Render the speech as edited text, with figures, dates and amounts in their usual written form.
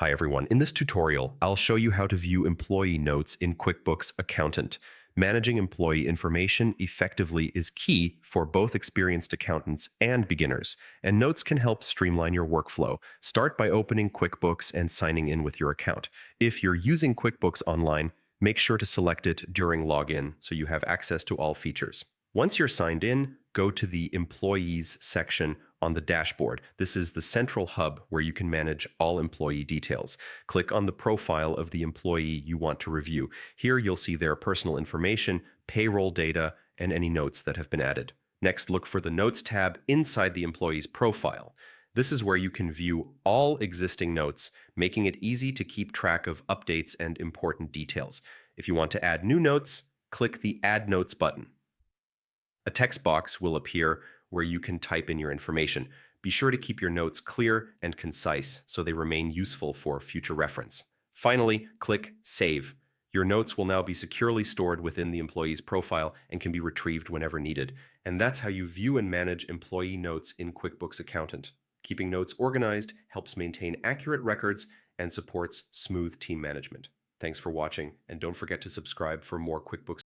Hi everyone. In this tutorial, I'll show you how to view employee notes in QuickBooks Accountant. Managing employee information effectively is key for both experienced accountants and beginners, and notes can help streamline your workflow. Start by opening QuickBooks and signing in with your account. If you're using QuickBooks online, make sure to select it during login so you have access to all features. Once you're signed in, go to the Employees section on the dashboard. This is the central hub where you can manage all employee details. Click on the profile of the employee you want to review. Here you'll see their personal information, payroll data, and any notes that have been added. Next, look for the Notes tab inside the employee's profile. This is where you can view all existing notes, making it easy to keep track of updates and important details. If you want to add new notes, click the Add Notes button. A text box will appear where you can type in your information. Be sure to keep your notes clear and concise so they remain useful for future reference. Finally, click Save. Your notes will now be securely stored within the employee's profile and can be retrieved whenever needed. And that's how you view and manage employee notes in QuickBooks Accountant. Keeping notes organized helps maintain accurate records and supports smooth team management. Thanks for watching, and don't forget to subscribe for more QuickBooks